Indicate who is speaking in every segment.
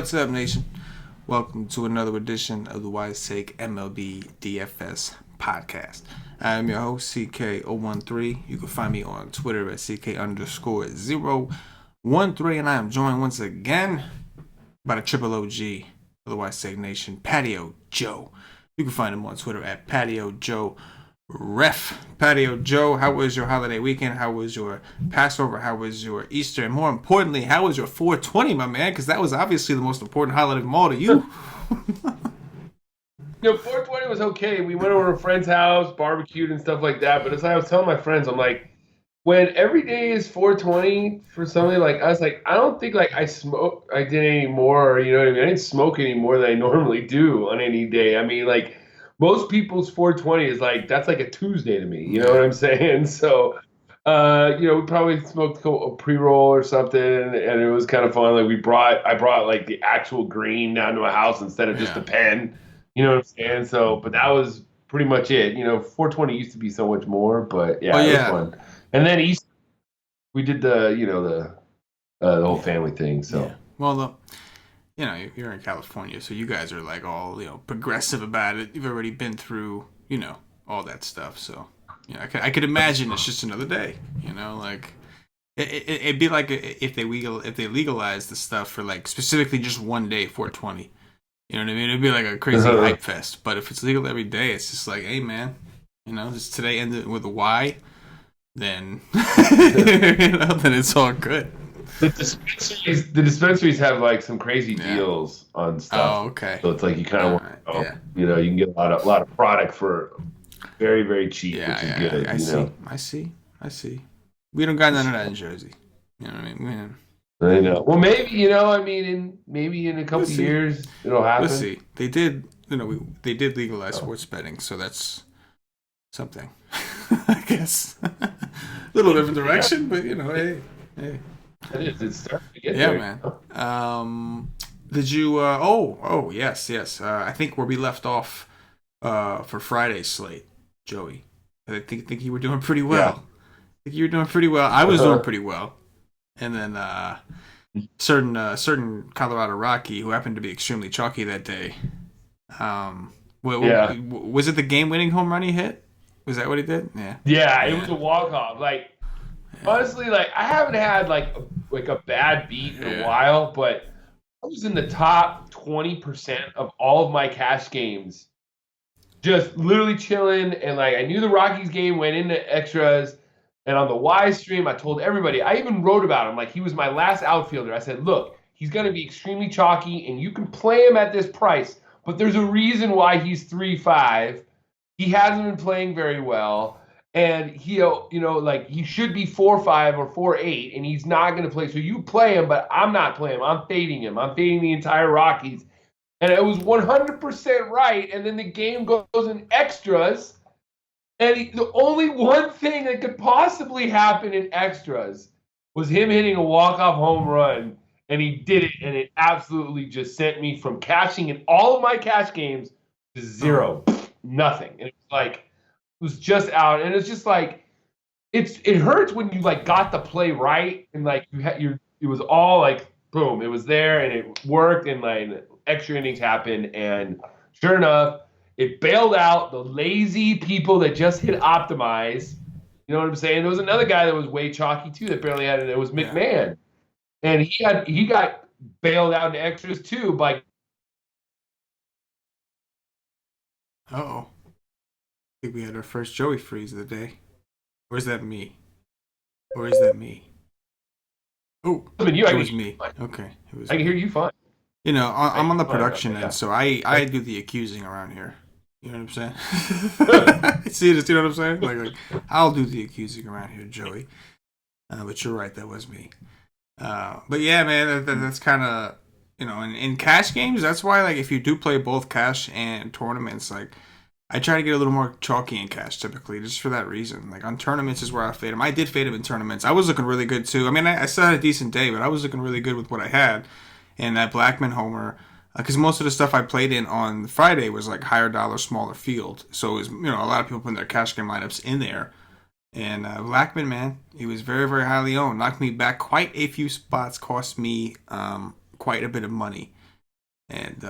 Speaker 1: What's up, nation? Welcome to another edition of the Wise Take MLB DFS podcast. I am your host, CK013. You can find me on Twitter at CK_013, and I am joined once again by the triple OG of the Wise Take Nation, Patio Joe. You can find him on Twitter at Patio Joe Ref. Patio Joe, how was your holiday weekend? How was your Passover? How was your Easter? And more importantly, how was your 420, my man? Because that was obviously the most important holiday of all to you.
Speaker 2: 420 was okay. We went over to a friend's house, barbecued and stuff like that. But as I was telling my friends, I'm like, when every day is 420 for somebody like us, like I don't think like I did any more, or you know what I mean? I didn't smoke any more than I normally do on any day. I mean, like most people's 420 is like that's like a Tuesday to me. You know what I'm saying? So, we probably smoked a pre-roll or something, and it was kind of fun. Like I brought like the actual green down to my house instead of just a pen. You know what I'm saying? So, but that was pretty much it. 420 used to be so much more, but yeah, it was fun. And then Easter, we did the whole family thing. So,
Speaker 1: well, you're in California, so you guys are like all progressive about it. You've already been through all that stuff, so I could imagine it's just another day. Like it'd be like if they legalize the stuff for like specifically just one day, 420. You know what I mean? It'd be like a crazy hype fest. But if it's legal every day, it's just like, hey man, just today ended with a Y, then then it's all good.
Speaker 2: The dispensaries have like some crazy deals on stuff.
Speaker 1: Oh, okay.
Speaker 2: So it's like you kind of you can get a lot of product for very, very cheap, which is good.
Speaker 1: I see. We don't got none of that in Jersey. You know what I mean?
Speaker 2: I know. Well, maybe in a couple of years it'll happen.
Speaker 1: Let's see. They did. They did legalize sports betting, so that's something. I guess a little different direction, but hey.
Speaker 2: It is. It's starting to get there.
Speaker 1: Yeah, man. Did you? Yes. I think where we left off for Friday's slate, Joey. I think you were doing pretty well.
Speaker 2: Yeah.
Speaker 1: I think you were doing pretty well. I was doing pretty well. And then certain Colorado Rocky, who happened to be extremely chalky that day. Was it the game-winning home run he hit? Was that what he did?
Speaker 2: Yeah, it was a walk-off. Honestly, I haven't had like a bad beat in a while, but I was in the top 20% of all of my cash games, just literally chilling. And I knew the Rockies game went into extras. And on the Y stream, I told everybody, I even wrote about him. Like, he was my last outfielder. I said, look, he's going to be extremely chalky, and you can play him at this price. But there's a reason why he's 3.5. He hasn't been playing very well. And he should be 4.5 or 4.8, and he's not going to play. So you play him, but I'm not playing him. I'm fading him. I'm fading the entire Rockies. And it was 100% right. And then the game goes in extras. And the only one thing that could possibly happen in extras was him hitting a walk-off home run, and he did it, and it absolutely just sent me from cashing in all of my cash games to zero, nothing. And it was just out, and it's just like it hurts when you got the play right, and it was all boom, it was there, and it worked, and extra innings happened, and sure enough. It bailed out the lazy people that just hit optimize. You know what I'm saying? There was another guy that was way chalky too that barely had it. It was McMahon, and he got bailed out in extras too by.
Speaker 1: I think we had our first Joey freeze of the day. Or is that me? Oh,
Speaker 2: I mean,
Speaker 1: it was me. Okay, it was.
Speaker 2: I can hear you fine.
Speaker 1: I'm on the production end, so I do the accusing around here. You know what I'm saying? See what I'm saying? Like I'll do the accusing around here, Joey. But you're right, that was me. But yeah, man, that's kind of in cash games. That's why if you do play both cash and tournaments, I try to get a little more chalky in cash typically, just for that reason. On tournaments is where I fade him. I did fade him in tournaments. I was looking really good too. I mean, I still had a decent day, but I was looking really good with what I had. And that Blackman homer. Because most of the stuff I played in on Friday was higher dollar, smaller field. So it was, a lot of people putting their cash game lineups in there. And Blackman, man, he was very, very highly owned. Knocked me back quite a few spots, cost me quite a bit of money. And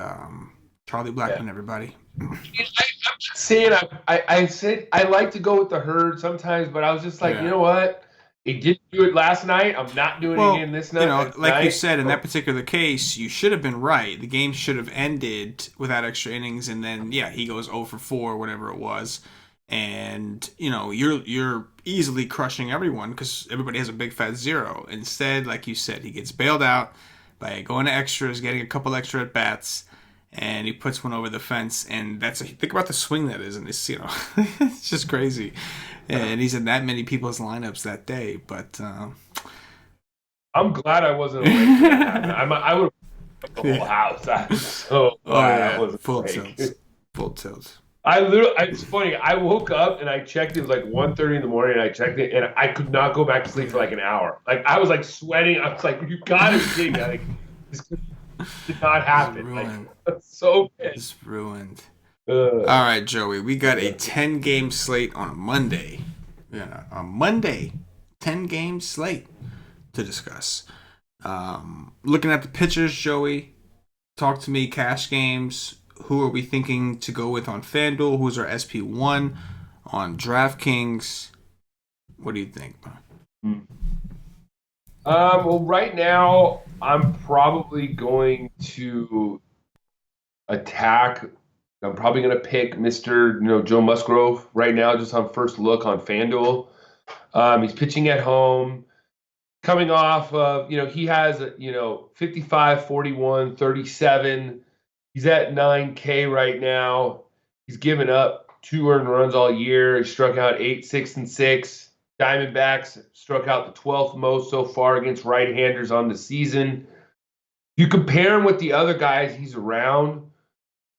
Speaker 1: Charlie Blackmon, everybody.
Speaker 2: I'm not saying I said I like to go with the herd sometimes, but I was just like, you know what? He didn't do it last night. I'm not doing it again this night.
Speaker 1: Like you said, in that particular case, you should have been right. The game should have ended without extra innings, and then he goes 0 for 4, whatever it was, and you're easily crushing everyone because everybody has a big fat 0. Instead, like you said, he gets bailed out by going to extras, getting a couple extra at bats, and he puts one over the fence, and think about the swing that is, and it's it's just crazy. And he's in that many people's lineups that day, but
Speaker 2: I'm glad I wasn't awake for that. I would have the whole house. I'm so glad I wasn't
Speaker 1: full
Speaker 2: awake.
Speaker 1: Full tilt.
Speaker 2: It's funny. I woke up and I checked. It was like 1:30 in the morning, and I checked it, and I could not go back to sleep for like an hour. Like I was like sweating. I was like, "You gotta be kidding me!" Like this did not happen. Like I'm so pissed.
Speaker 1: It's ruined. All right, Joey. We got a 10-game slate on a Monday. A Monday 10-game slate to discuss. Looking at the pitchers, Joey. Talk to me. Cash games. Who are we thinking to go with on FanDuel? Who's our SP1 on DraftKings? What do you think, man?
Speaker 2: Well, right now I'm probably going to attack. I'm probably going to pick Mr. Joe Musgrove right now, just on first look on FanDuel. He's pitching at home, coming off of, he has, 55, 41, 37. He's at 9K right now. He's given up 2 earned runs all year. He struck out 8, 6, and 6. Diamondbacks struck out the 12th most so far against right-handers on the season. You compare him with the other guys he's around.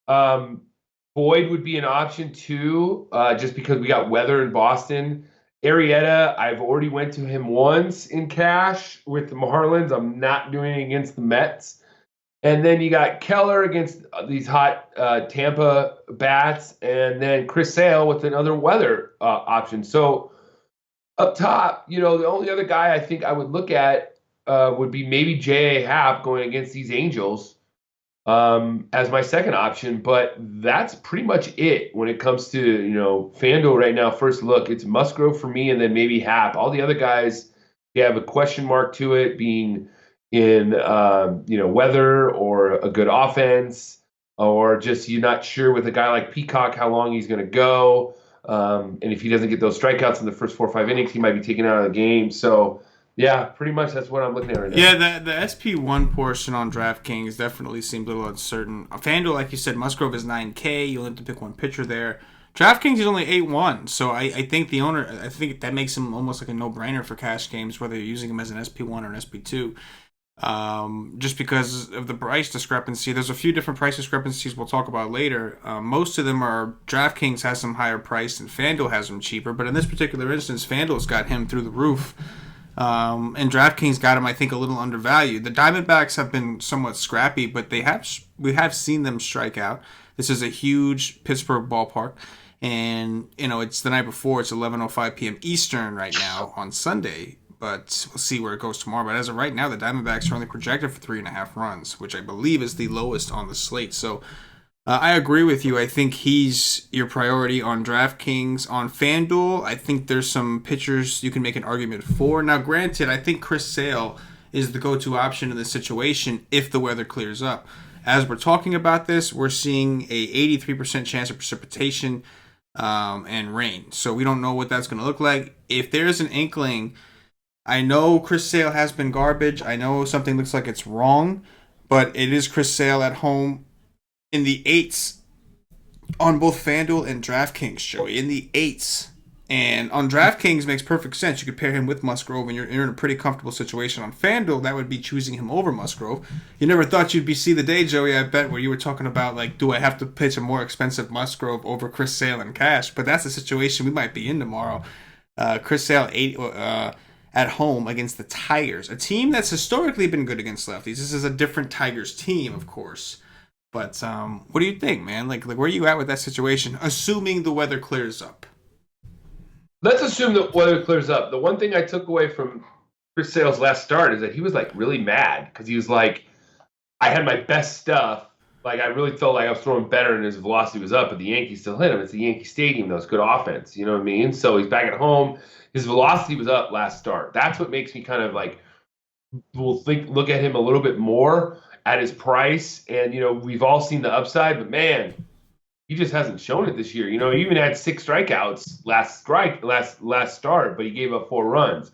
Speaker 2: Boyd would be an option too, just because we got weather in Boston. Arrieta, I've already went to him once in cash with the Marlins. I'm not doing it against the Mets. And then you got Keller against these hot Tampa bats, and then Chris Sale with another weather option. So up top, the only other guy I think I would look at would be maybe J.A. Happ going against these Angels as my second option. But that's pretty much it when it comes to, FanDuel right now. First look, it's Musgrove for me, and then maybe Happ. All the other guys, they have a question mark to it, being in, weather or a good offense, or just you're not sure with a guy like Peacock how long he's going to go. And if he doesn't get those strikeouts in the first 4 or 5 innings, he might be taken out of the game. So, yeah, pretty much that's what I'm looking at right now.
Speaker 1: Yeah, the SP1 portion on DraftKings definitely seemed a little uncertain. FanDuel, like you said, Musgrove is 9K. You only have to pick one pitcher there. DraftKings is only 8-1, so I think I think that makes him almost like a no-brainer for cash games, whether you're using him as an SP1 or an SP2. Just because of the price discrepancy. There's a few different price discrepancies we'll talk about later. Most of them are DraftKings has some higher price and FanDuel has them cheaper, but in this particular instance, FanDuel's got him through the roof. And DraftKings got him, I think, a little undervalued. The Diamondbacks have been somewhat scrappy, but we have seen them strike out. This is a huge Pittsburgh ballpark, and it's the night before. It's 11:05 p.m. Eastern right now on Sunday. But we'll see where it goes tomorrow. But as of right now, the Diamondbacks are only projected for 3.5 runs, which I believe is the lowest on the slate. So I agree with you. I think he's your priority on DraftKings. On FanDuel, I think there's some pitchers you can make an argument for. Now, granted, I think Chris Sale is the go-to option in this situation if the weather clears up. As we're talking about this, we're seeing a 83% chance of precipitation and rain. So we don't know what that's going to look like. If there's an inkling, I know Chris Sale has been garbage. I know something looks like it's wrong, but it is Chris Sale at home in the 8s on both FanDuel and DraftKings, Joey. In the 8s. And on DraftKings makes perfect sense. You could pair him with Musgrove, and you're in a pretty comfortable situation. On FanDuel, that would be choosing him over Musgrove. You never thought you'd see the day, Joey, I bet, where you were talking about, like, do I have to pitch a more expensive Musgrove over Chris Sale in cash? But that's the situation we might be in tomorrow. Chris Sale, at home against the Tigers, a team that's historically been good against lefties. This is a different Tigers team, of course. But what do you think, man? Like where are you at with that situation, assuming the weather clears up?
Speaker 2: Let's assume the weather clears up. The one thing I took away from Chris Sale's last start is that he was like really mad because he was like, I had my best stuff Like, I really felt like I was throwing better and his velocity was up, but the Yankees still hit him. It's the Yankee Stadium, though. It's good offense. You know what I mean? So he's back at home. His velocity was up last start. That's what makes me kind of like, look at him a little bit more at his price. And, we've all seen the upside, but man, he just hasn't shown it this year. He even had 6 strikeouts last start, but he gave up 4 runs.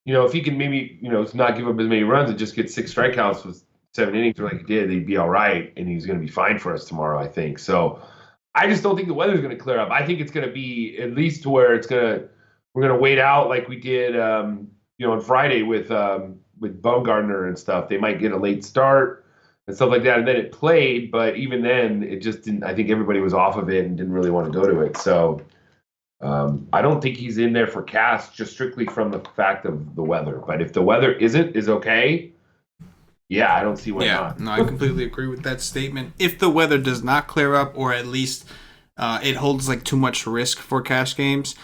Speaker 2: If he can maybe, not give up as many runs and just get 6 strikeouts with 7 innings like he did, he'd be all right, and he's going to be fine for us tomorrow, I think. So I just don't think the weather's going to clear up. I think it's going to be at least to where we're going to wait out like we did, on Friday with Bumgarner and stuff. They might get a late start and stuff like that, and then it played, but even then, it just didn't. I think everybody was off of it and didn't really want to go to it. So I don't think he's in there for cash just strictly from the fact of the weather. But if the weather is okay, yeah, I don't see why not.
Speaker 1: No, I completely agree with that statement. If the weather does not clear up, or at least it holds like too much risk for cash games.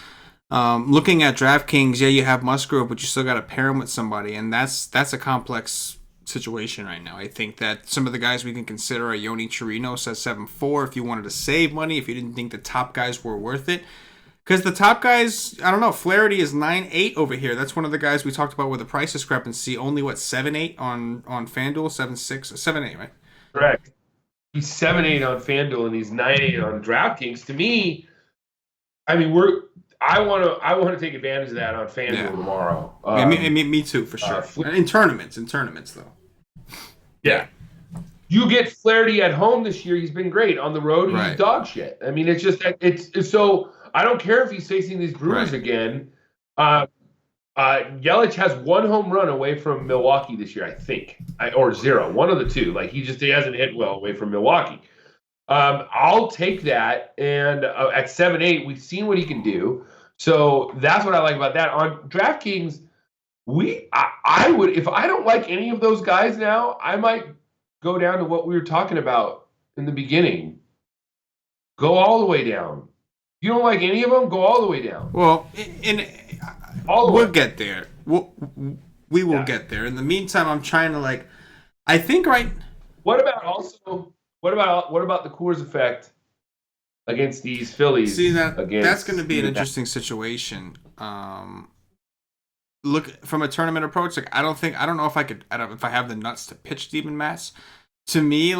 Speaker 1: Looking at DraftKings, you have Musgrove, but you still got to pair him with somebody, and that's a complex situation right now. I think that some of the guys we can consider are Yoni Chirinos at 7-4 if you wanted to save money, if you didn't think the top guys were worth it. Because the top guys, I don't know, Flaherty is 9-8 over here. That's one of the guys we talked about with the price discrepancy. Only, 7-8 on FanDuel? 7-6? 7-8, right?
Speaker 2: Correct. He's 7-8 on FanDuel, and he's 9-8 on DraftKings. To me, I mean, I want to take advantage of that on FanDuel tomorrow.
Speaker 1: Me too, for sure. In tournaments, though.
Speaker 2: Yeah. You get Flaherty at home this year. He's been great. On the road, he's dog shit. I mean, it's just it's so. I don't care if he's facing these Brewers again. Yelich has 1 home run away from Milwaukee this year, I think, or 0. One of the two. Like he hasn't hit well away from Milwaukee. I'll take that. And at 7-8, we've seen what he can do. So that's what I like about that. On DraftKings, I would, if I don't like any of those guys now, I might go down to what we were talking about in the beginning. Go all the way down. You don't like any of them? Go all the way down.
Speaker 1: Well, we'll get there. We will get there. In the meantime, I'm trying to I think
Speaker 2: What about the Coors effect against these Phillies?
Speaker 1: See that's going to be an interesting situation. Look from a tournament approach. I don't know if I have the nuts to pitch Steven Matz. To me,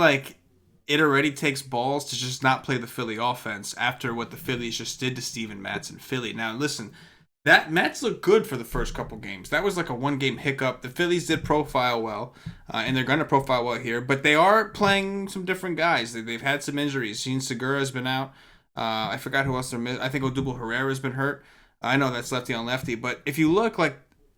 Speaker 1: it already takes balls to just not play the Philly offense after what the Phillies just did to Steven Matz in Philly. Now, listen, that Matz looked good for the first couple games. That was like a 1-game hiccup. The Phillies did profile well, and they're going to profile well here, but they are playing some different guys. They've had some injuries. Jean Segura has been out. I forgot who else they're missing. I think Odubel Herrera has been hurt. I know that's lefty on lefty, but if you look,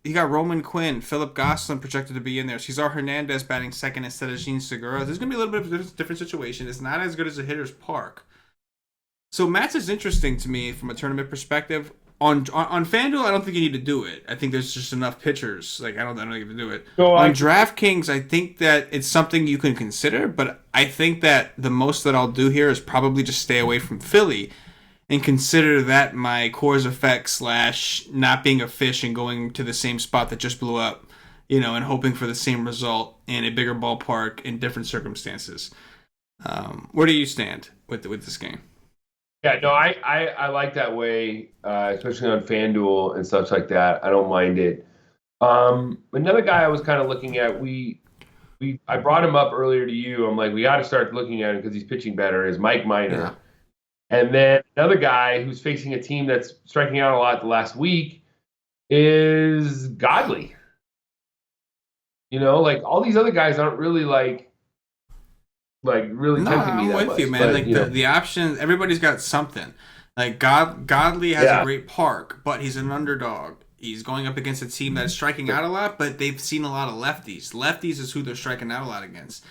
Speaker 1: you got Roman Quinn, Philip Gosselin projected to be in there. Cesar Hernandez batting second instead of Jean Segura. There's going to be a little bit of a different situation. It's not as good as a hitter's park. So Matz is interesting to me from a tournament perspective. On FanDuel, I don't think you need to do it. I think there's just enough pitchers. I don't need to do it. On DraftKings, I think that it's something you can consider, but I think that the most that I'll do here is probably just stay away from Philly and consider that my Coors effect / not being a fish and going to the same spot that just blew up, and hoping for the same result in a bigger ballpark in different circumstances. Where do you stand with this game?
Speaker 2: Yeah, no, I like that way, especially on FanDuel and such like that. I don't mind it. Another guy I was kind of looking at, I brought him up earlier to you. I'm like, we got to start looking at him because he's pitching better, is Mike Minor. Yeah. And then another guy who's facing a team that's striking out a lot the last week is Godley. All these other guys aren't really really tempting me that much. I'm with you,
Speaker 1: man. But, the options, everybody's got something. Godley has a great park, but he's an underdog. He's going up against a team that's striking out a lot, but they've seen a lot of lefties. Lefties is who they're striking out a lot against.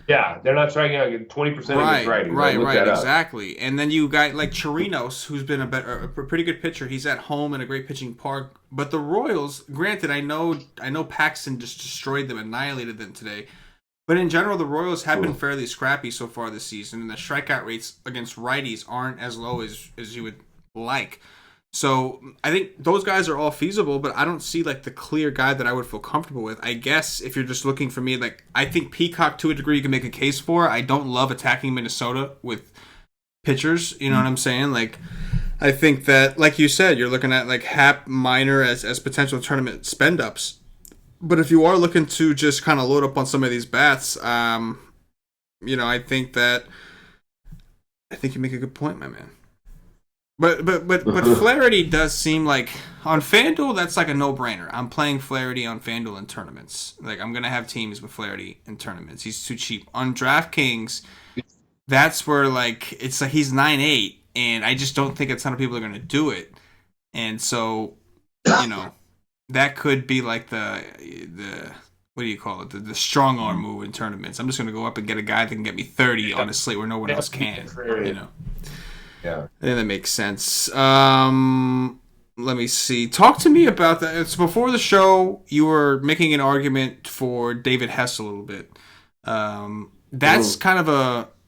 Speaker 2: Yeah, they're not striking out 20% against righties.
Speaker 1: Right, exactly. And then you got Chirinos, who's been a pretty good pitcher. He's at home in a great pitching park. But the Royals, granted, I know Paxton just destroyed them, annihilated them today. But in general, the Royals have been fairly scrappy so far this season, and the strikeout rates against righties aren't as low as you would like. So I think those guys are all feasible, but I don't see like the clear guy that I would feel comfortable with. I guess if you're just looking for me, like I think Peacock to a degree you can make a case for. I don't love attacking Minnesota with pitchers. You know what I'm saying? Like I think that, like you said, you're looking at like Hap, Minor as potential tournament spend ups. But if you are looking to just kind of load up on some of these bats, I think you make a good point, my man. But Flaherty does seem like on FanDuel that's like a no brainer. I'm playing Flaherty on FanDuel in tournaments. Like I'm gonna have teams with Flaherty in tournaments. He's too cheap. On DraftKings, that's where like it's like he's 9.8, and I just don't think a ton of people are gonna do it. And so, that could be like the what do you call it? The strong arm move in tournaments. I'm just gonna go up and get a guy that can get me 30 on a slate where no one else can.
Speaker 2: Yeah,
Speaker 1: I think that makes sense. Let me see. Talk to me about that. It's before the show. You were making an argument for David Hess a little bit. That's kind of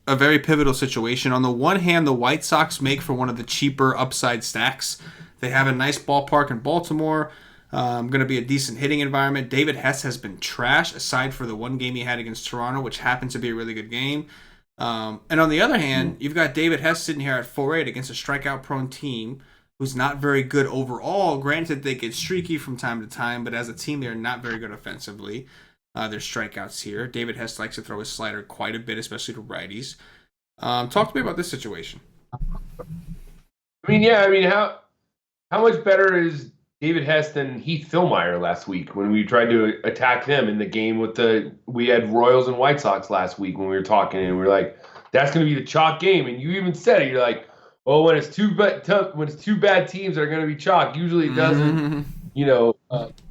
Speaker 1: a very pivotal situation. On the one hand, the White Sox make for one of the cheaper upside stacks. They have a nice ballpark in Baltimore. Going to be a decent hitting environment. David Hess has been trash, aside for the one game he had against Toronto, which happened to be a really good game. And on the other hand, you've got David Hess sitting here at 4.8 against a strikeout-prone team who's not very good overall. Granted, they get streaky from time to time, but as a team, they're not very good offensively. There's strikeouts here. David Hess likes to throw his slider quite a bit, especially to righties. Talk to me about this situation.
Speaker 2: How much better is David Hess than Heath Fillmyer last week when we tried to attack them in the game we had Royals and White Sox last week when we were talking, and we were like, that's going to be the chalk game. And you even said it. You're like, well, when it's two bad teams that are going to be chalk, usually it doesn't, go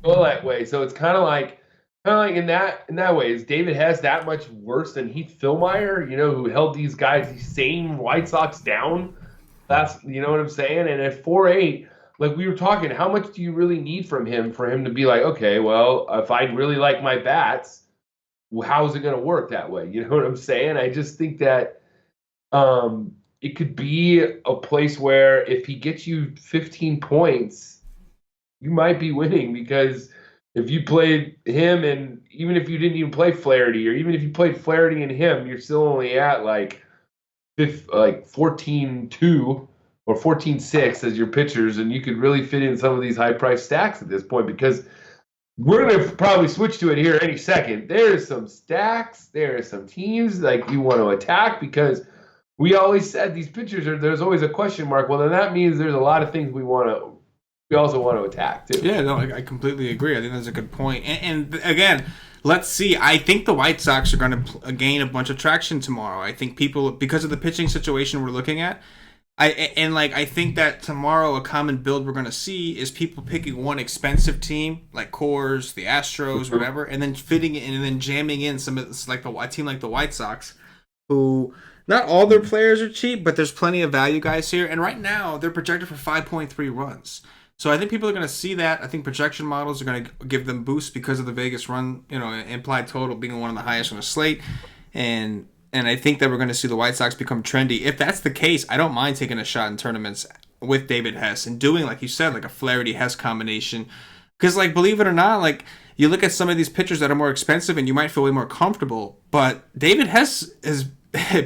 Speaker 2: that way. So it's kind of like in that way, is David Hess that much worse than Heath Fillmyer, who held these same White Sox down? That's, you know what I'm saying? And at 4.8, like we were talking, how much do you really need from him for him to be like, okay, well, if I really like my bats, how is it going to work that way? You know what I'm saying? I just think that it could be a place where if he gets you 15 points, you might be winning, because if you played him, and even if you didn't even play Flaherty, or even if you played Flaherty and him, you're still only at like 14-2 or 14-6 as your pitchers, and you could really fit in some of these high-priced stacks at this point, because we're going to probably switch to it here any second. There's some stacks, there are some teams like you want to attack, because we always said these pitchers there's always a question mark. Well, then that means there's a lot of things we also want to attack too.
Speaker 1: Yeah, no, I completely agree. I think that's a good point. And again, let's see. I think the White Sox are going to gain a bunch of traction tomorrow. I think people, because of the pitching situation we're looking at, I think that tomorrow a common build we're going to see is people picking one expensive team like Coors, the Astros, whatever, and then fitting it in and then jamming in some of like a team like the White Sox, who not all their players are cheap, but there's plenty of value guys here. And right now they're projected for 5.3 runs. So I think people are going to see that. I think projection models are going to give them boosts because of the Vegas run, implied total being one of the highest on the slate, and I think that we're going to see the White Sox become trendy. If that's the case, I don't mind taking a shot in tournaments with David Hess and doing, like you said, like a Flaherty-Hess combination. Because, like, believe it or not, like, you look at some of these pitchers that are more expensive and you might feel way more comfortable. But David Hess has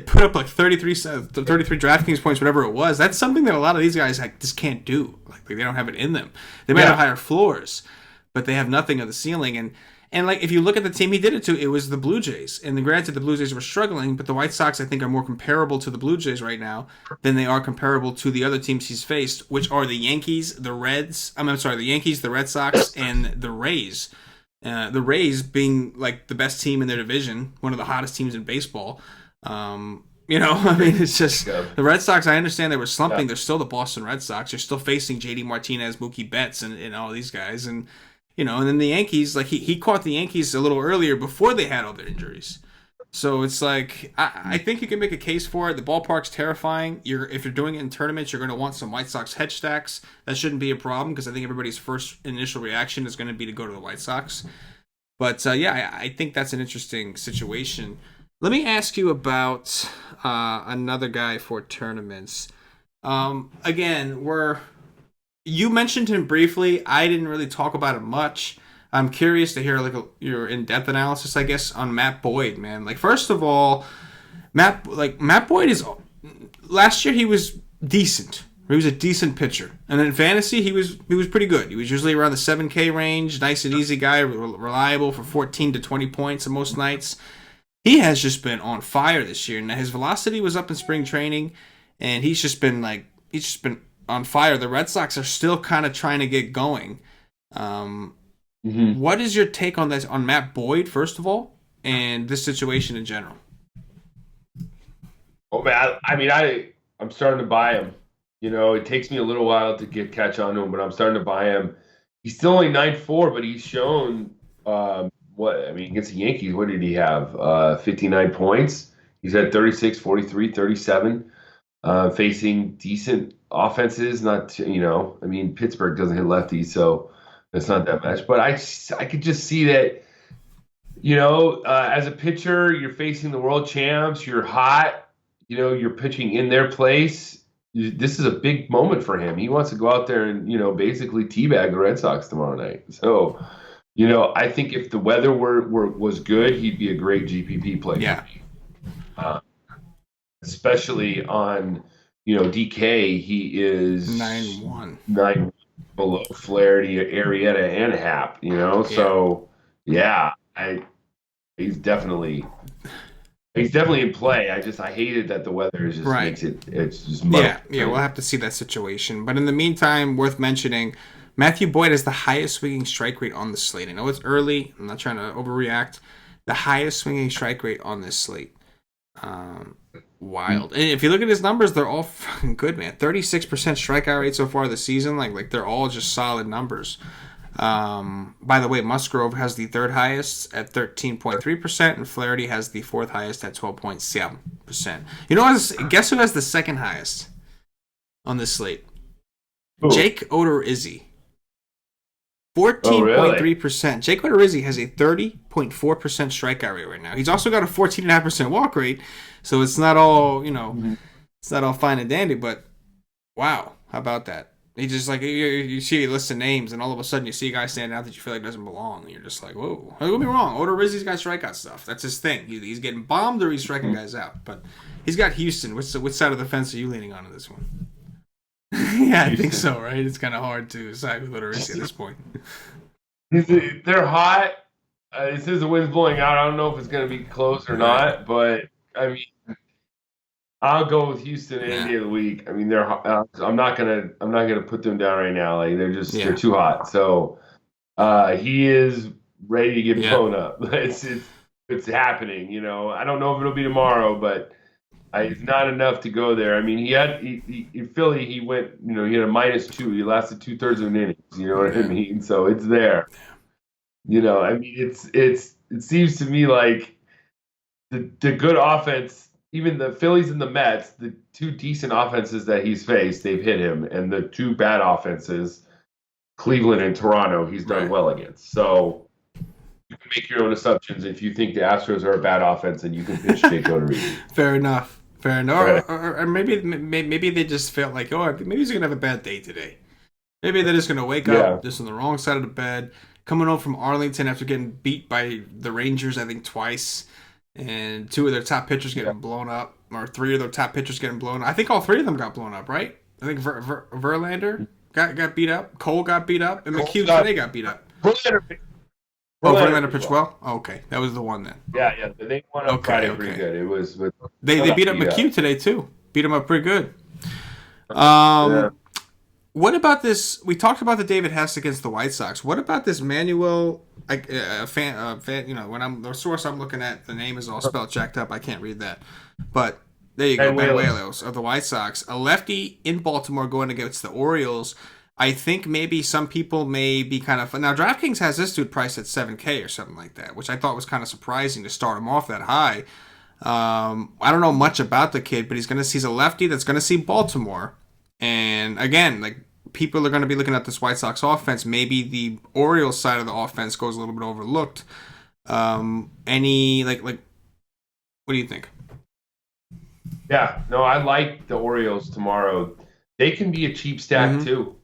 Speaker 1: put up like 33 DraftKings points, whatever it was. That's something that a lot of these guys just can't do. Like they don't have it in them. They might have higher floors, but they have nothing of the ceiling. And like, if you look at the team he did it to, it was the Blue Jays. And granted, the Blue Jays were struggling, but the White Sox, I think, are more comparable to the Blue Jays right now than they are comparable to the other teams he's faced, which are the Yankees, the Yankees, the Red Sox, and the Rays. The Rays being like the best team in their division, one of the hottest teams in baseball. It's just the Red Sox. I understand they were slumping. Yeah. They're still the Boston Red Sox. You're still facing JD Martinez, Mookie Betts, and all these guys, and then the Yankees. Like he caught the Yankees a little earlier before they had all their injuries. So it's like I think you can make a case for it. The ballpark's terrifying. If you're doing it in tournaments, you're going to want some White Sox hedge stacks. That shouldn't be a problem because I think everybody's first initial reaction is going to be to go to the White Sox. But I think that's an interesting situation. Let me ask you about another guy for tournaments. Again, we're You mentioned him briefly. I didn't really talk about him much. I'm curious to hear like your in-depth analysis, I guess, on Matt Boyd, man. Like, first of all, Matt Boyd is last year he was decent. He was a decent pitcher, and in fantasy he was pretty good. He was usually around the 7K range, nice and easy guy, reliable for 14 to 20 points on most nights. He has just been on fire this year. Now his velocity was up in spring training, and he's just been on fire. The Red Sox are still kind of trying to get going. What is your take on this on Matt Boyd, first of all, and this situation in general?
Speaker 2: Oh man, I'm starting to buy him. It takes me a little while to catch on to him, but I'm starting to buy him. He's still only 9.4, but he's shown against the Yankees, what did he have? 59 points. He's had 36, 43, 37, facing decent offenses. Pittsburgh doesn't hit lefties, so it's not that much. But I could just see that, as a pitcher, you're facing the world champs, you're hot, you're pitching in their place. This is a big moment for him. He wants to go out there and, basically teabag the Red Sox tomorrow night. So, I think if the weather was good, he'd be a great GPP play.
Speaker 1: Yeah.
Speaker 2: Especially on, DK, he is 9 below Flaherty, Arrieta, and Happ. So he's definitely in play. I hated that the weather just makes it's just muddy.
Speaker 1: Yeah, we'll have to see that situation. But in the meantime, worth mentioning, Matthew Boyd has the highest swinging strike rate on the slate. I know it's early. I'm not trying to overreact. The highest swinging strike rate on this slate. Wild. And if you look at his numbers, they're all fucking good, man. 36% strikeout rate so far this season. Like they're all just solid numbers. By the way, Musgrove has the third highest at 13.3%, and Flaherty has the fourth highest at 12.7%. Guess who has the second highest on this slate? Ooh. Jake Odorizzi. 14.3%. Jake Odorizzi has a 30.4% strikeout rate right now. He's also got a 14.5% walk rate, so it's not all, it's not all fine and dandy, but wow, how about that? He just you see a list of names, and all of a sudden you see a guy standing out that you feel like doesn't belong, and you're just like, whoa. Don't get me wrong, Odorizzi's got strikeout stuff. That's his thing. He's getting bombed or he's striking guys out, but he's got Houston. Which side of the fence are you leaning on in this one? Yeah, I think so, right? It's kind of hard to side with Odorizzi at this point.
Speaker 2: They're hot. It says the wind's blowing out. I don't know if it's going to be close or not, but I'll go with Houston any day of the week. They're hot. I'm not gonna put them down right now. Like they're too hot. So he is ready to get blown up. It's happening. I don't know if it'll be tomorrow, but. It's not enough to go there. He in Philly, he went, he had a -2. He lasted 2/3 of an inning. You know what I mean? So it's there. It seems to me like the good offense, even the Phillies and the Mets, the two decent offenses that he's faced, they've hit him. And the two bad offenses, Cleveland and Toronto, he's done well against. So you can make your own assumptions if you think the Astros are a bad offense and you can pitch Jake Odorizzi.
Speaker 1: Fair enough. Right. Or maybe they just felt like, maybe he's gonna have a bad day today. Maybe they're just gonna wake up just on the wrong side of the bed, coming home from Arlington after getting beat by the Rangers, I think twice, and two of their top pitchers getting blown up, or three of their top pitchers getting blown up. I think all three of them got blown up, right? I think Verlander got beat up, Cole got beat up, and McHugh today got beat up. Verlander pitched well? Oh, okay. That was the one then.
Speaker 2: Yeah. They won up Friday pretty good. It was.
Speaker 1: They beat up McHugh today, too. Beat him up pretty good. What about this? We talked about the David Hess against the White Sox. What about this Manuel, when the source I'm looking at, the name is all spelled jacked up. I can't read that. But there you go. Banuelos of the White Sox. A lefty in Baltimore going against the Orioles. I think maybe some people may be kind of... Now, DraftKings has this dude priced at 7K or something like that, which I thought was kind of surprising to start him off that high. I don't know much about the kid, but he's a lefty that's going to see Baltimore. And again, people are going to be looking at this White Sox offense. Maybe the Orioles side of the offense goes a little bit overlooked. What do you think?
Speaker 2: Yeah, no, I like the Orioles tomorrow. They can be a cheap stack too.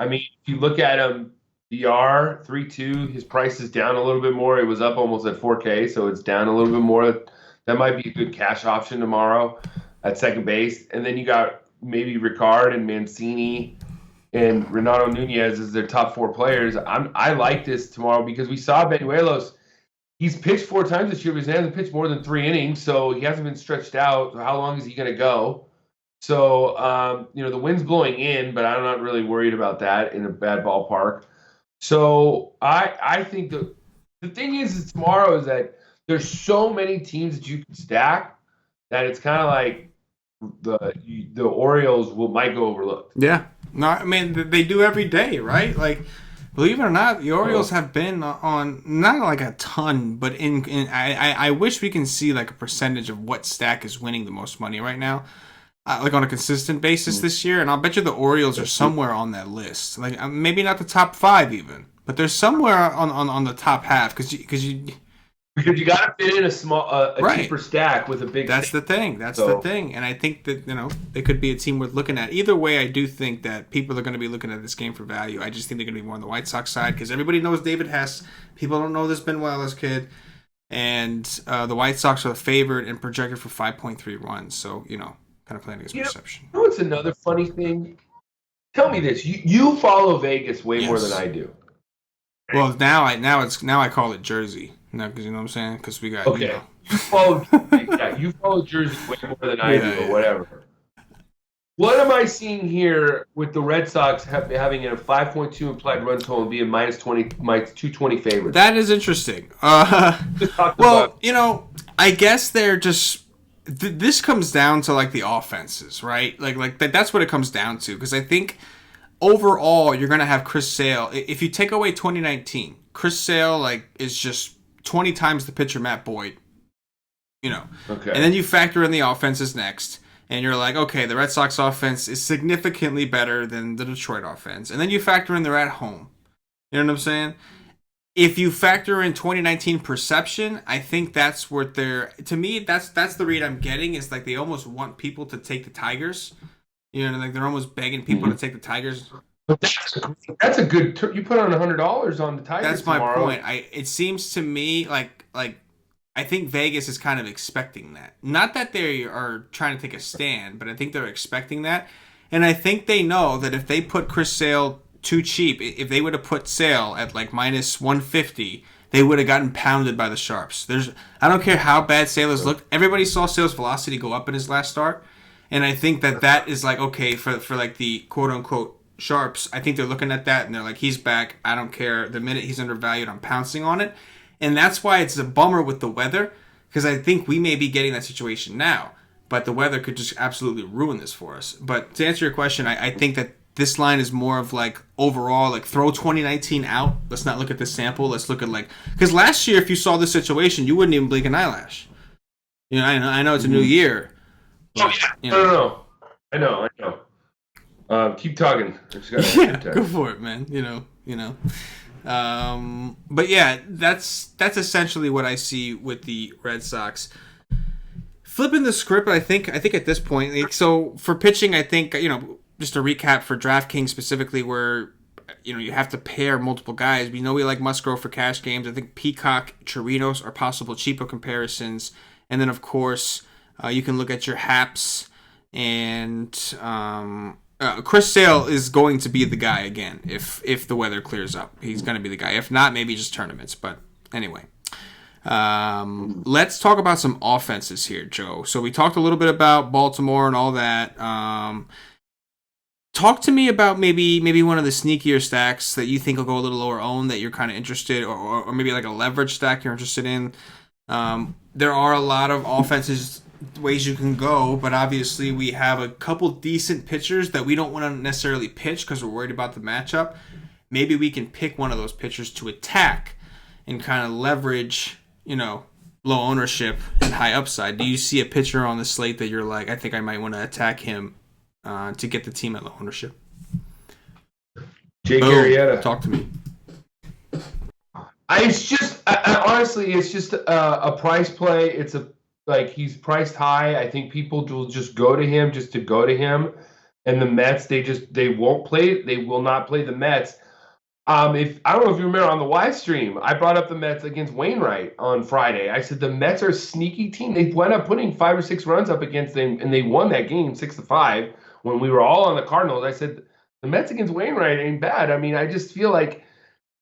Speaker 2: I mean, if you look at him, DR 3.2, his price is down a little bit more. It was up almost at 4K, so it's down a little bit more. That might be a good cash option tomorrow at second base. And then you got maybe Ricard and Mancini and Renato Nunez as their top 4 players. I like this tomorrow because we saw Benuelos. He's pitched 4 times this year, but he hasn't pitched more than 3 innings, so he hasn't been stretched out. How long is he going to go? So, the wind's blowing in, but I'm not really worried about that in a bad ballpark. So I think the thing is tomorrow is that there's so many teams that you can stack that it's kind of like the Orioles might go overlooked.
Speaker 1: Yeah. No, I mean, they do every day, right? Like, believe it or not, the Orioles have been on not like a ton, but I wish we can see like a percentage of what stack is winning the most money right now, like on a consistent basis this year. And I'll bet you the Orioles are somewhere on that list. Like maybe not the top 5 even, but they're somewhere on the top half because
Speaker 2: you got to fit in a small,
Speaker 1: right.
Speaker 2: cheaper stack with a big.
Speaker 1: That's
Speaker 2: stack.
Speaker 1: the thing. That's the thing. And I think that they could be a team worth looking at. Either way, I do think that people are going to be looking at this game for value. I just think they're going to be more on the White Sox side because everybody knows David Hess. People don't know this Benuelos kid, and the White Sox are the favorite and projected for 5.3 runs. So kind of playing against perception.
Speaker 2: You know what's another funny thing? Tell me this: you follow Vegas way more than I do.
Speaker 1: Well, now I call it Jersey. No, because you know what I'm saying? Because we got
Speaker 2: okay. You follow Jersey way more than I do, or whatever. What am I seeing here with the Red Sox having a 5.2 implied run total and being minus 220 favorites?
Speaker 1: That is interesting. Well, I guess they're just. This comes down to like the offenses, right? Like that's what it comes down to. Because I think overall you're gonna have Chris Sale. If you take away 2019, Chris Sale is just 20 times the pitcher Matt Boyd, Okay. And then you factor in the offenses next, and you're like, okay, the Red Sox offense is significantly better than the Detroit offense. And then you factor in they're at home. You know what I'm saying? If you factor in 2019 perception, I think that's what to me, that's the read I'm getting is like they almost want people to take the Tigers. Like they're almost begging people to take the Tigers.
Speaker 2: That's a good. You put on $100 on the Tigers.
Speaker 1: That's my
Speaker 2: tomorrow.
Speaker 1: point. It seems to me like I think Vegas is kind of expecting that. Not that they are trying to take a stand, but I think they're expecting that. And I think they know that if they put Chris Sale too cheap, if they would have put Sale at like minus 150, they would have gotten pounded by the Sharps. I don't care how bad Sale has looked. Everybody saw Sale's velocity go up in his last start, and I think that is like okay for like the quote unquote Sharps. I think they're looking at that and they're like, he's back. I don't care. The minute he's undervalued, I'm pouncing on it. And that's why it's a bummer with the weather, because I think we may be getting that situation now, but the weather could just absolutely ruin this for us. But to answer your question, I think that this line is more of like overall, like throw 2019 out. Let's not look at this sample. Let's look at because last year, if you saw this situation, you wouldn't even blink an eyelash. I know it's a new year.
Speaker 2: But, No. I know. Keep talking.
Speaker 1: Go for it, man. But yeah, that's essentially what I see with the Red Sox. Flipping the script, I think at this point, so for pitching, I think just a recap for DraftKings specifically, where you have to pair multiple guys. We know we like Musgrove for cash games. I think Peacock, Chirinos are possible cheaper comparisons, and then of course you can look at your Haps and. Chris Sale is going to be the guy again if the weather clears up. He's going to be the guy. If not, maybe just tournaments. But anyway, let's talk about some offenses here, Joe. So we talked a little bit about Baltimore and all that. Talk to me about maybe one of the sneakier stacks that you think will go a little lower owned that you're kind of interested, or maybe like a leverage stack you're interested in. There are a lot of offenses. Ways you can go, but obviously we have a couple decent pitchers that we don't want to necessarily pitch because we're worried about the matchup. Maybe we can pick one of those pitchers to attack and kind of leverage, low ownership and high upside. Do you see a pitcher on the slate that you're like, I think I might want to attack him to get the team at low ownership?
Speaker 2: Jake Arrieta.
Speaker 1: Talk to me.
Speaker 2: Honestly, it's just a price play. It's he's priced high. I think people will just go to him just to go to him. And the Mets, they won't play. They will not play the Mets. If I don't know if you remember on the live stream, I brought up the Mets against Wainwright on Friday. I said the Mets are a sneaky team. They wound up putting 5 or 6 runs up against them, and they won that game 6-5 when we were all on the Cardinals. I said the Mets against Wainwright ain't bad. I mean, I just feel like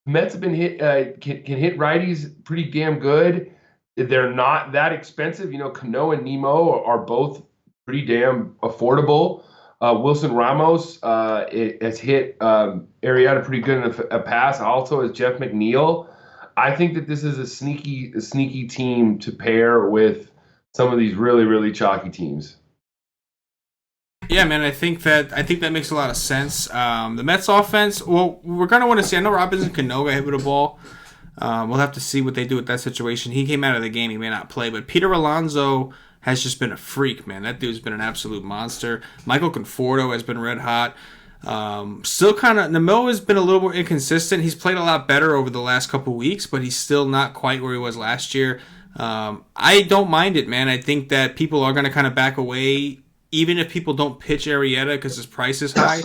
Speaker 2: Mets have been can hit righties pretty damn good. They're not that expensive. Cano and Nemo are both pretty damn affordable. Wilson Ramos has hit Arrieta pretty good in a pass. Also, as Jeff McNeil, I think that this is a sneaky team to pair with some of these really, really chalky teams.
Speaker 1: Yeah, man, I think that makes a lot of sense. The Mets offense, well, we're gonna want to see. I know Robinson Cano got hit with a ball. We'll have to see what they do with that situation. He came out of the game; he may not play, but Peter Alonso has just been a freak, man. That dude's been an absolute monster. Michael Conforto has been red hot. Still kind of, Nemo has been a little more inconsistent. He's played a lot better over the last couple weeks, but he's still not quite where he was last year. I don't mind it, man. I think that people are going to kind of back away, even if people don't pitch Arrieta because his price is high.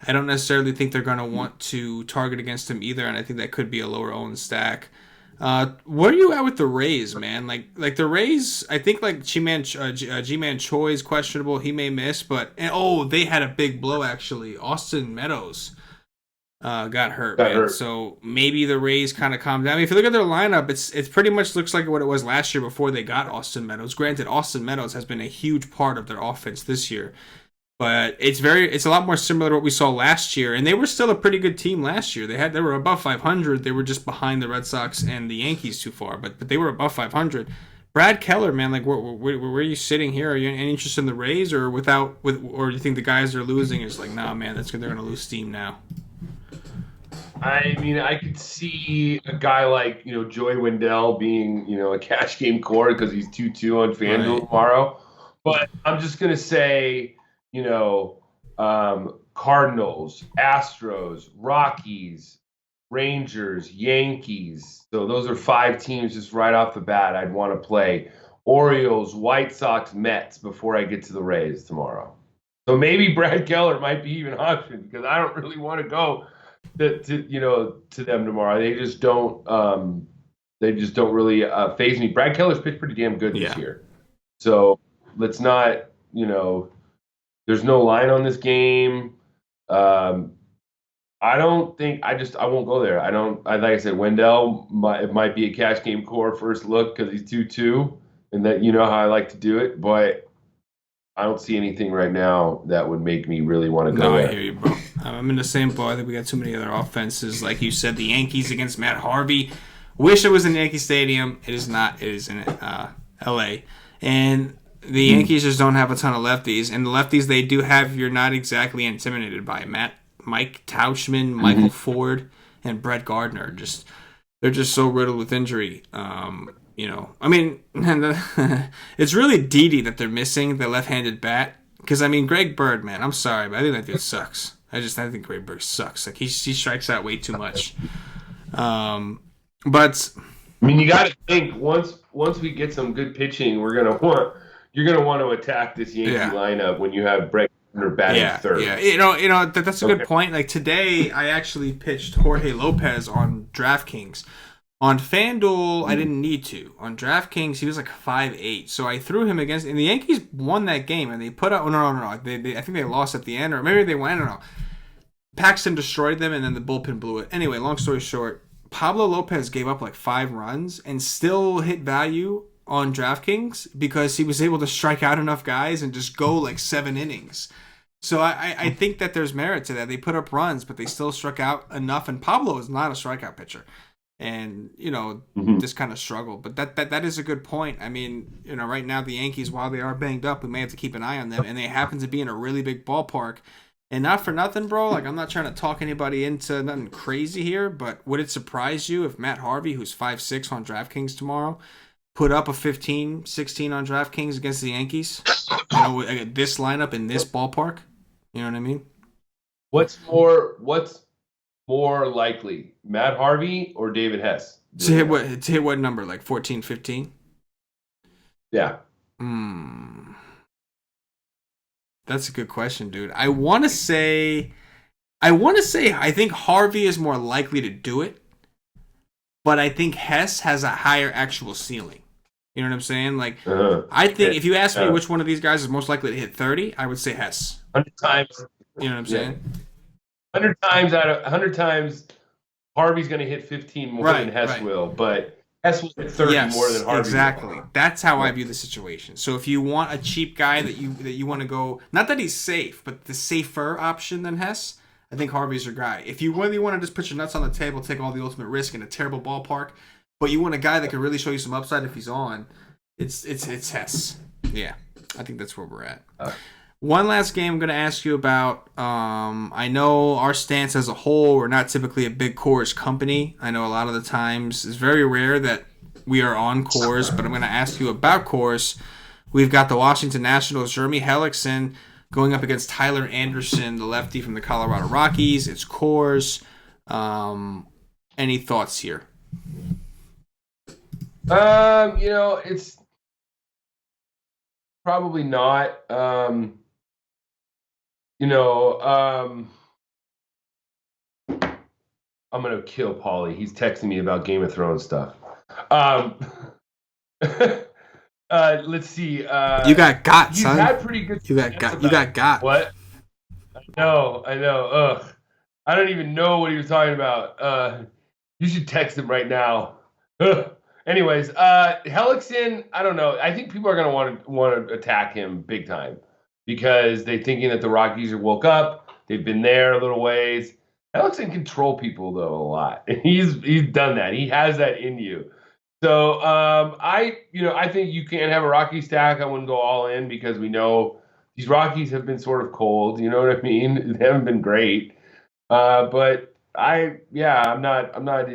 Speaker 1: I don't necessarily think they're going to want to target against him either, and I think that could be a lower owned stack. Where are you at with the Rays, man? Like the Rays, I think like G-Man Choi is questionable. He may miss, but they had a big blow actually. Austin Meadows got hurt. So maybe the Rays kind of calmed down. I mean, if you look at their lineup, it's pretty much looks like what it was last year before they got Austin Meadows. Granted, Austin Meadows has been a huge part of their offense this year. But it's a lot more similar to what we saw last year, and they were still a pretty good team last year. They were above 500. They were just behind the Red Sox and the Yankees too far, but they were above 500. Brad Keller, man, like where are you sitting here? Are you any interest in the Rays, or or do you think the guys they're losing is like, nah, man, they're gonna lose steam now?
Speaker 2: I mean, I could see a guy like Joey Wendell being a cash game core because he's 2-2 on FanDuel tomorrow, but I'm just gonna say. Cardinals, Astros, Rockies, Rangers, Yankees. So those are 5 teams just right off the bat I'd want to play. Orioles, White Sox, Mets before I get to the Rays tomorrow. So maybe Brad Keller might be even an option because I don't really want to go to them tomorrow. They just don't really faze me. Brad Keller's pitched pretty damn good this year. So let's not, there's no line on this game. I won't go there. Like I said, Wendell it might be a cash game core first look because he's 2-2, and that how I like to do it. But I don't see anything right now that would make me really want to go there.
Speaker 1: I hear you, bro. I'm in the same boat. I think we got too many other offenses. Like you said, the Yankees against Matt Harvey. Wish it was in Yankee Stadium. It is not. It is in L.A. And the Yankees just don't have a ton of lefties, and the lefties they do have, you're not exactly intimidated by. Mike Tauchman, Michael Ford, and Brett Gardner. They're just so riddled with injury. I mean, it's really Didi that they're missing, the left-handed bat. Because I mean, Greg Bird, man, I'm sorry, but I think that dude sucks. I think Greg Bird sucks. Like he strikes out way too much. But
Speaker 2: I mean, you got to think once we get some good pitching, you're gonna want to attack this Yankee lineup when you have Brett Gardner batting third.
Speaker 1: Yeah, that's a good point. Like today, I actually pitched Jorge Lopez on DraftKings. On FanDuel, I didn't need to. On DraftKings, he was like 5'8", so I threw him against. And the Yankees won that game, and they put out. No. I think they lost at the end, or maybe they won. I don't know. Paxton destroyed them, and then the bullpen blew it. Anyway, long story short, Pablo Lopez gave up like 5 runs and still hit value on DraftKings because he was able to strike out enough guys and just go like 7 innings. So I think that there's merit to that. They put up runs, but they still struck out enough. And Pablo is not a strikeout pitcher, and just kind of struggled. But that is a good point. I mean, right now the Yankees, while they are banged up, we may have to keep an eye on them, and they happen to be in a really big ballpark. And not for nothing, bro. Like I'm not trying to talk anybody into nothing crazy here, but would it surprise you if Matt Harvey, who's 5'6" on DraftKings tomorrow, put up a 15, 16 on DraftKings against the Yankees? This lineup in this ballpark. You know what I mean?
Speaker 2: What's more likely, Matt Harvey or David Hess?
Speaker 1: To hit what number? Like 14, 15?
Speaker 2: Yeah.
Speaker 1: That's a good question, dude. I want to say I think Harvey is more likely to do it, but I think Hess has a higher actual ceiling. You know what I'm saying? Like, I think if you ask me which one of these guys is most likely to hit 30, I would say Hess.
Speaker 2: 100 times.
Speaker 1: You know what I'm saying?
Speaker 2: 100 times out of 100 times, Harvey's going to hit 15 more than Hess will, but Hess will hit 30 more than Harvey.
Speaker 1: Exactly. That's how I view the situation. So if you want a cheap guy that you want to go, not that he's safe, but the safer option than Hess, I think Harvey's your guy. If you really want to just put your nuts on the table, take all the ultimate risk in a terrible ballpark, but you want a guy that can really show you some upside if he's on, it's Hess. Yeah, I think that's where we're at. One last game I'm going to ask you about. I know our stance as a whole, we're not typically a big Coors company. I know a lot of the times it's very rare that we are on Coors, but I'm going to ask you about Coors. We've got the Washington Nationals, Jeremy Hellickson, going up against Tyler Anderson, the lefty from the Colorado Rockies. It's Coors. Any thoughts here?
Speaker 2: It's probably not. I'm gonna kill Paulie. He's texting me about Game of Thrones stuff. Let's see.
Speaker 1: You got, son.
Speaker 2: He's had pretty good.
Speaker 1: You got.
Speaker 2: What? I know. Ugh. I don't even know what he was talking about. You should text him right now. Anyways, Hellickson, I don't know. I think people are gonna want to attack him big time because they're thinking that the Rockies are woke up. They've been there a little ways. Hellickson control people though a lot. He's done that. He has that in you. So I think you can have a Rocky stack. I wouldn't go all in because we know these Rockies have been sort of cold. You know what I mean? They haven't been great. But I'm not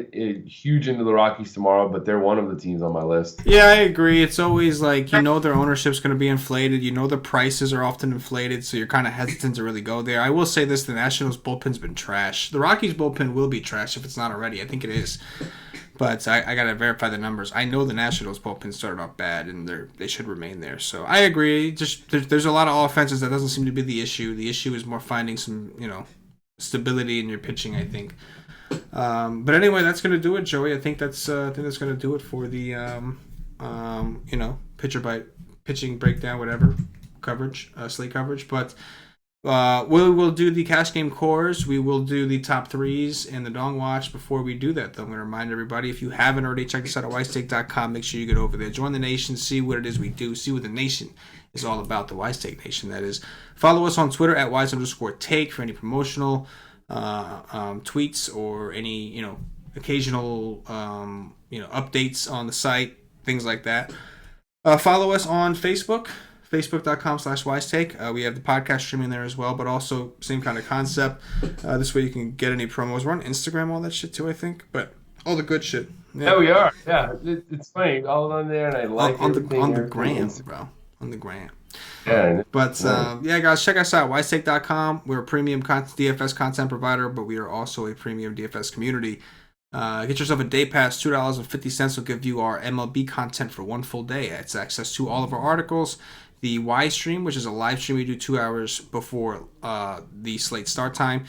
Speaker 2: huge into the Rockies tomorrow, but they're one of the teams on my list.
Speaker 1: Yeah, I agree. It's always like, their ownership's going to be inflated. The prices are often inflated, so you're kind of hesitant to really go there. I will say this, the Nationals bullpen's been trash. The Rockies bullpen will be trash if it's not already. I think it is. But I got to verify the numbers. I know the Nationals bullpen started off bad, and they should remain there. So I agree. Just there's a lot of offenses. That doesn't seem to be the issue. The issue is more finding some, stability in your pitching, I think. But anyway, that's going to do it, Joey. I think that's going to do it for the pitching breakdown, whatever coverage, slate coverage. But we'll do the cash game cores. We will do the top threes and the dong watch. Before we do that, though, I'm going to remind everybody, if you haven't already checked us out at wisestake.com, make sure you get over there, join the nation, see what it is we do, see what the nation is all about, the Wise Take Nation, that is. Follow us on Twitter at @wise_take for any promotional tweets or any, occasional, updates on the site, things like that. Follow us on Facebook, facebook.com/wisetake. We have the podcast streaming there as well, but also same kind of concept. This way you can get any promos. We're on Instagram, all that shit too, I think, but all the good shit.
Speaker 2: Yeah, we are. Yeah, it's funny. All on there, and I like
Speaker 1: on the gram, bro. On the gram.
Speaker 2: Yeah.
Speaker 1: But guys, check us out, wisetake.com. We're a premium DFS content provider, but we are also a premium DFS community. Get yourself a day pass. $2.50 will give you our MLB content for one full day. It's access to all of our articles. The Y stream, which is a live stream we do 2 hours before the slate start time.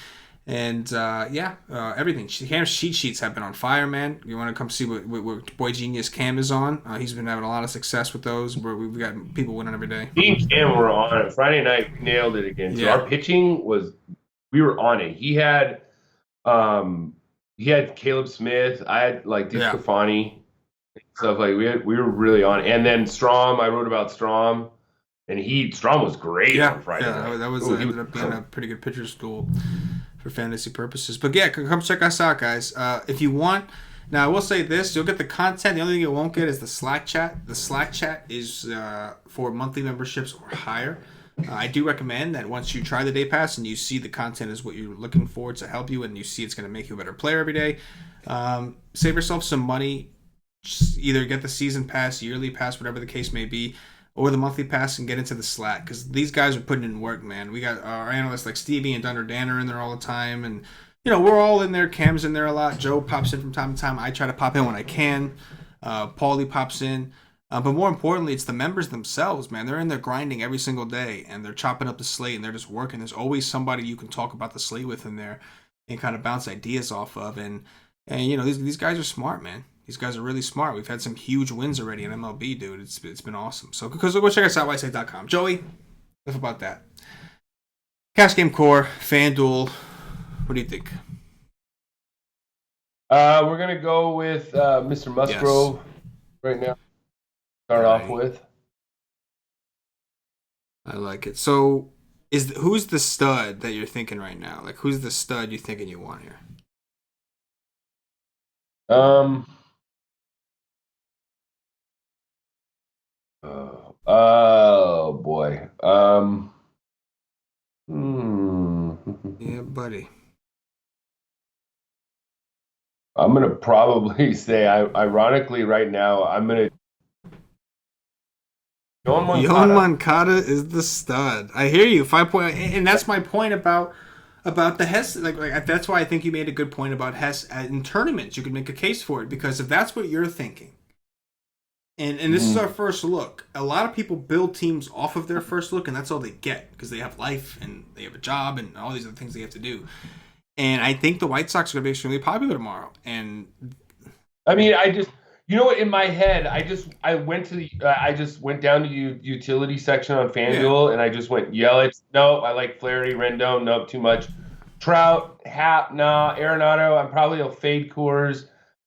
Speaker 1: And everything. Cam's cheat sheets have been on fire, man. You want to come see what Boy Genius Cam is on? He's been having a lot of success with those. We've got people winning every day.
Speaker 2: Me and Cam were on it. Friday night, we nailed it again. So our pitching we were on it. He had Caleb Smith. I had DeSclafani. Stuff like we were really on it. And then Strom, I wrote about Strom. And Strom was great on Friday night.
Speaker 1: That ended up being a pretty good pitcher stool for fantasy purposes. But yeah, come check us out, guys. If you want, now I will say this, you'll get the content. The only thing you won't get is the Slack chat. The Slack chat is for monthly memberships or higher. I do recommend that once you try the day pass and you see the content is what you're looking for to help you and you see it's going to make you a better player every day, save yourself some money. Just either get the season pass, yearly pass, whatever the case may be, or the monthly pass and get into the Slack, because these guys are putting in work, man. We got our analysts like Stevie and Dunder Dan are in there all the time, and we're all in there. Cam's in there a lot. Joe pops in from time to time. I try to pop in when I can. Paulie pops in. But more importantly, it's the members themselves, man. They're in there grinding every single day, and they're chopping up the slate, and they're just working. There's always somebody you can talk about the slate with in there and kind of bounce ideas off of. And these guys are smart, man. These guys are really smart. We've had some huge wins already in MLB, dude. It's been awesome. So go check us out, whiteside.com. Joey, enough about that. Cash Game Core, FanDuel. What do you think?
Speaker 2: We're going to go with Mr. Musgrove right now. Start off with.
Speaker 1: I like it. So, who's the stud that you're thinking right now? Like, who's the stud you're thinking you want here?
Speaker 2: Oh boy.
Speaker 1: Yeah, buddy.
Speaker 2: I'm gonna probably say, ironically, right now, I'm gonna.
Speaker 1: Yoan Moncada is the stud. I hear you. 5 point, and that's my point about the Hess. Like that's why I think you made a good point about Hess in tournaments. You could make a case for it because if that's what you're thinking, and this is our first look. A lot of people build teams off of their first look, and that's all they get because they have life and they have a job and all these other things they have to do. And I think the White Sox are going to be extremely popular tomorrow. And
Speaker 2: I mean, in my head, I went down to utility section on FanDuel, and I just went Yelich. No, I like Flaherty, Rendon. Nope, too much. Trout, Happ, nah. Arenado, I'm probably a fade Coors.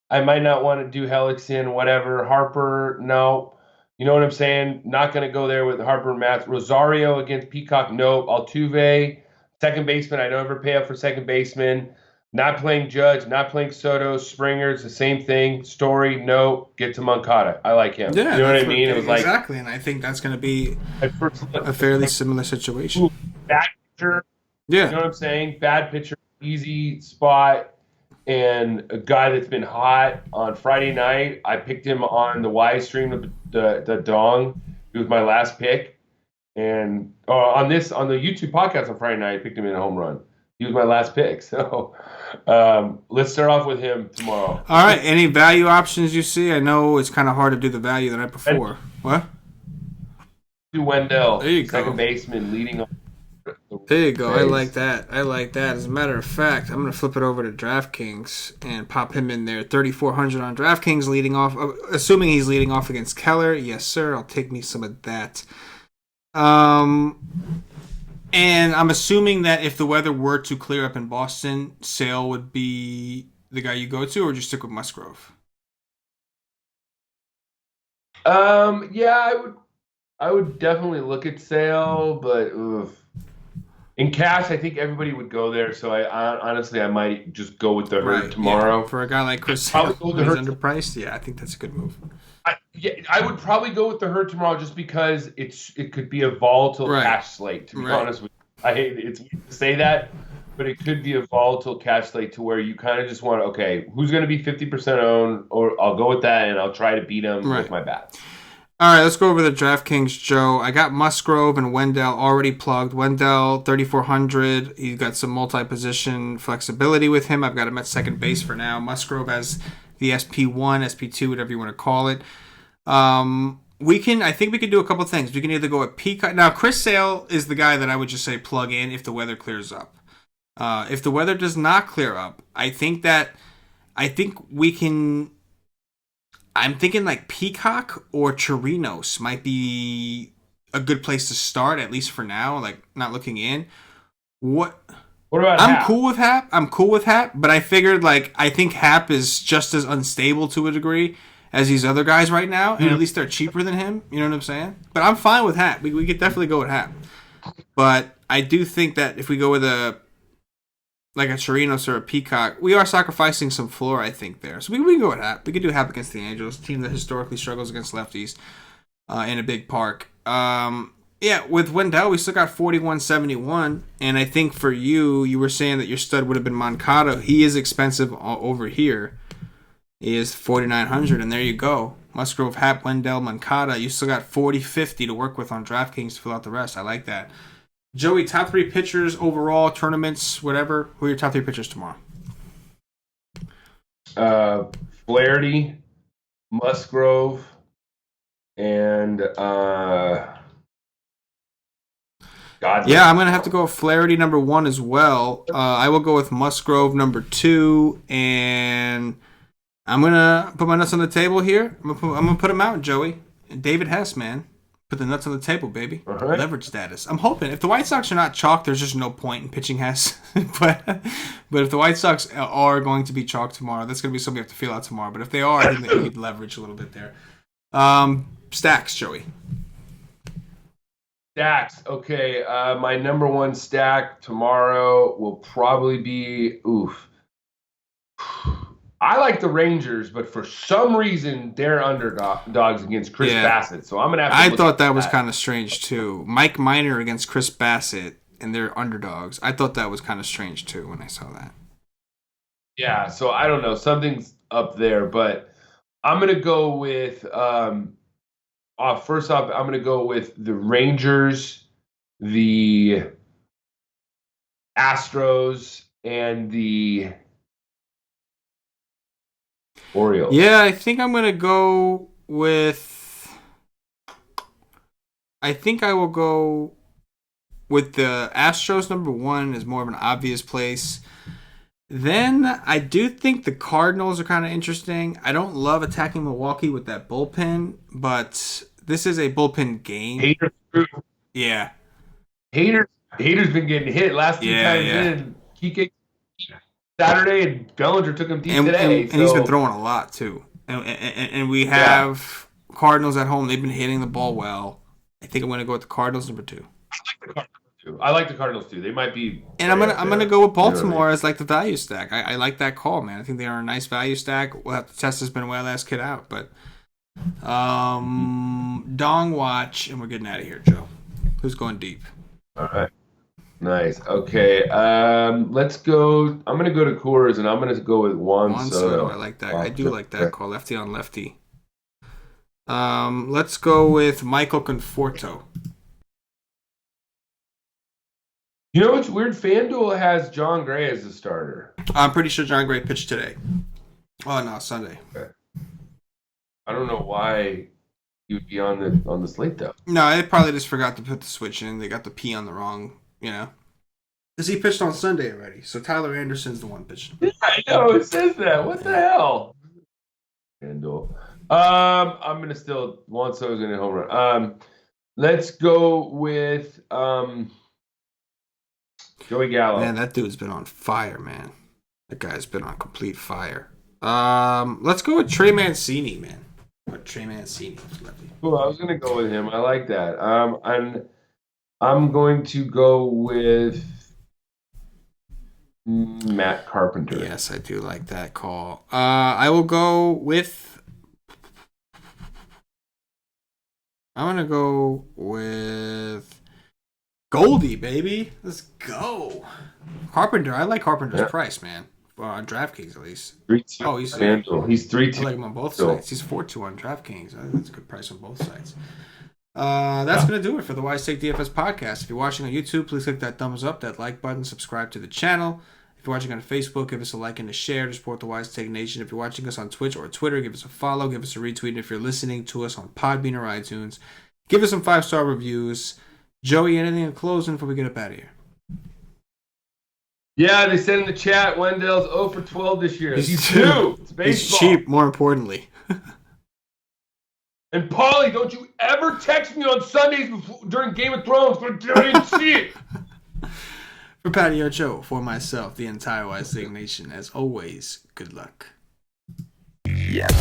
Speaker 2: I might not want to do Hellickson, whatever. Harper, no. You know what I'm saying? Not going to go there with Harper and Matt. Rosario against Peacock, nope. Altuve, second baseman. I don't ever pay up for second baseman. Not playing Judge, not playing Soto, Springer's the same thing. Story, no. Get to Moncada. I like him.
Speaker 1: Yeah,
Speaker 2: you know what I mean?
Speaker 1: It was exactly, and I think that's going to be a fairly similar situation.
Speaker 2: Bad pitcher.
Speaker 1: Yeah.
Speaker 2: You know what I'm saying? Bad pitcher, easy spot, and a guy that's been hot on Friday night. I picked him on the Y stream of the Dong. He was my last pick. And on the YouTube podcast on Friday night, I picked him in a home run. He was my last pick. So let's start off with him tomorrow.
Speaker 1: All right. Any value options you see? I know it's kind of hard to do the value the night before. What?
Speaker 2: Wendell.
Speaker 1: There you
Speaker 2: second
Speaker 1: go.
Speaker 2: Baseman leading on.
Speaker 1: There you go. I like that. As a matter of fact, I'm going to flip it over to DraftKings and pop him in there. 3,400 on DraftKings leading off. Assuming he's leading off against Keller. Yes, sir. I'll take me some of that. And I'm assuming that if the weather were to clear up in Boston, Sale would be the guy you go to, or just stick with Musgrove?
Speaker 2: Yeah, I would definitely look at Sale, but in cash, I think everybody would go there. So honestly, I might just go with the Hurt tomorrow.
Speaker 1: Yeah. For a guy like Chris Sale, who's underpriced, yeah, I think that's a good move.
Speaker 2: I would probably go with the Hurt tomorrow just because it could be a volatile cash slate. To be honest with you, I hate it's weird to say that, but it could be a volatile cash slate to where you kind of just want who's going to be 50% owned, or I'll go with that and I'll try to beat him with my bats.
Speaker 1: All right, let's go over the DraftKings, Joe. I got Musgrove and Wendell already plugged. Wendell, 3,400. He's got some multi-position flexibility with him. I've got him at second base for now. Musgrove as the SP1, SP2, whatever you want to call it. I think we can do a couple things. We can either go at Peacock. Now, Chris Sale is the guy that I would just say plug in if the weather clears up. If the weather does not clear up, I think we can. I'm thinking like Peacock or Chirinos might be a good place to start, at least for now. Like, not looking in. What about Happ? I'm cool with Happ, but I figured I think Happ is just as unstable to a degree as these other guys right now, and at least they're cheaper than him. You know what I'm saying? But I'm fine with Happ. We could definitely go with Happ. But I do think that if we go with a Chirinos or a Peacock, we are sacrificing some floor, I think, there. So we can go with Happ. We could do Happ against the Angels, a team that historically struggles against lefties in a big park. With Wendell, we still got 41.71, and I think for you were saying that your stud would have been Moncada. He is expensive over here. He is 4,900, and there you go. Musgrove, Happ, Wendell, Moncada. You still got 40-50 to work with on DraftKings to fill out the rest. I like that. Joey, top three pitchers overall, tournaments, whatever. Who are your top three pitchers tomorrow?
Speaker 2: Flaherty, Musgrove, And
Speaker 1: yeah, I'm gonna have to go with Flaherty number 1 as well. I will go with Musgrove number 2, and I'm gonna put my nuts on the table here. I'm gonna put them out, Joey. David Hess, man. Put the nuts on the table, baby.
Speaker 2: Right.
Speaker 1: Leverage status. I'm hoping if the White Sox are not chalked, there's just no point in pitching Hess. but if the White Sox are going to be chalked tomorrow, that's gonna be something we have to feel out tomorrow. But if they are, I think they need leverage a little bit there. Stacks, Joey.
Speaker 2: Stacks. Okay, my number 1 stack tomorrow will probably be I like the Rangers, but for some reason they're underdogs against Chris Bassett. So I'm gonna have to
Speaker 1: I thought that was kind of strange too. Mike Minor against Chris Bassett, and they're underdogs. I thought that was kind of strange too when I saw that.
Speaker 2: Yeah, so I don't know. Something's up there, but I'm gonna go with first off, I'm gonna go with the Rangers, the Astros, and the Orioles.
Speaker 1: Yeah, I think I'm gonna go with. I think I will go with the Astros number 1 is more of an obvious place. Then I do think the Cardinals are kind of interesting. I don't love attacking Milwaukee with that bullpen, but this is a bullpen game. Yeah.
Speaker 2: Hater's been getting hit last 2 times in. CK Saturday, and Bellinger took him deep today.
Speaker 1: And he's been throwing a lot too. And we have Cardinals at home. They've been hitting the ball well. I think I'm going to go with the Cardinals number 2.
Speaker 2: I like the Cardinals too. They might be.
Speaker 1: And I'm gonna go with Baltimore as like the value stack. I like that call, man. I think they are a nice value stack. We'll have to test this Benuel last kid out, but Dong watch, and we're getting out of here, Joe. Who's going deep?
Speaker 2: All right. Nice. Okay. Let's go. I'm gonna go to Coors, and I'm gonna go with Juan Soto.
Speaker 1: I like that. I do like that call. Lefty on lefty. Let's go with Michael Conforto.
Speaker 2: You know what's weird? FanDuel has John Gray as the starter.
Speaker 1: I'm pretty sure John Gray pitched today. Oh no, Sunday.
Speaker 2: Okay. I don't know why he would be on the slate though.
Speaker 1: No, they probably just forgot to put the switch in. They got the P on the wrong, because he pitched on Sunday already. So Tyler Anderson's the one pitching.
Speaker 2: Yeah, I know it says that. What the hell? FanDuel. I'm gonna still Juan Soto's gonna home run. Let's go with Joey Gallo.
Speaker 1: Man, that dude's been on fire, man. That guy's been on complete fire. Let's go with Trey Mancini, man. Trey Mancini.
Speaker 2: Cool, I was gonna go with him. I like that. I'm going to go with Matt Carpenter.
Speaker 1: Yes, I do like that call. I will go with. I'm gonna go with Goldie, baby. Let's go. Carpenter. I like Carpenter's price, man. On DraftKings, at least.
Speaker 2: 3-2.
Speaker 1: Oh, he's
Speaker 2: 3-2.
Speaker 1: I like him on both sites. He's 4-2 on DraftKings. That's a good price on both sites. That's going to do it for the Wise Take DFS podcast. If you're watching on YouTube, please click that thumbs up, that like button, subscribe to the channel. If you're watching on Facebook, give us a like and a share to support the Wise Take Nation. If you're watching us on Twitch or Twitter, give us a follow, give us a retweet. And if you're listening to us on Podbean or iTunes, give us some 5-star reviews. Joey, anything in closing before we get up out of here?
Speaker 2: Yeah, they said in the chat, Wendell's 0 for 12 this year. He's 2. It's baseball.
Speaker 1: He's cheap, more importantly.
Speaker 2: And Paulie, don't you ever text me on Sundays during Game of Thrones, but I didn't see it.
Speaker 1: For Patio Joe, for myself, the entire Wise Take Nation, as always, good luck.
Speaker 3: Yes.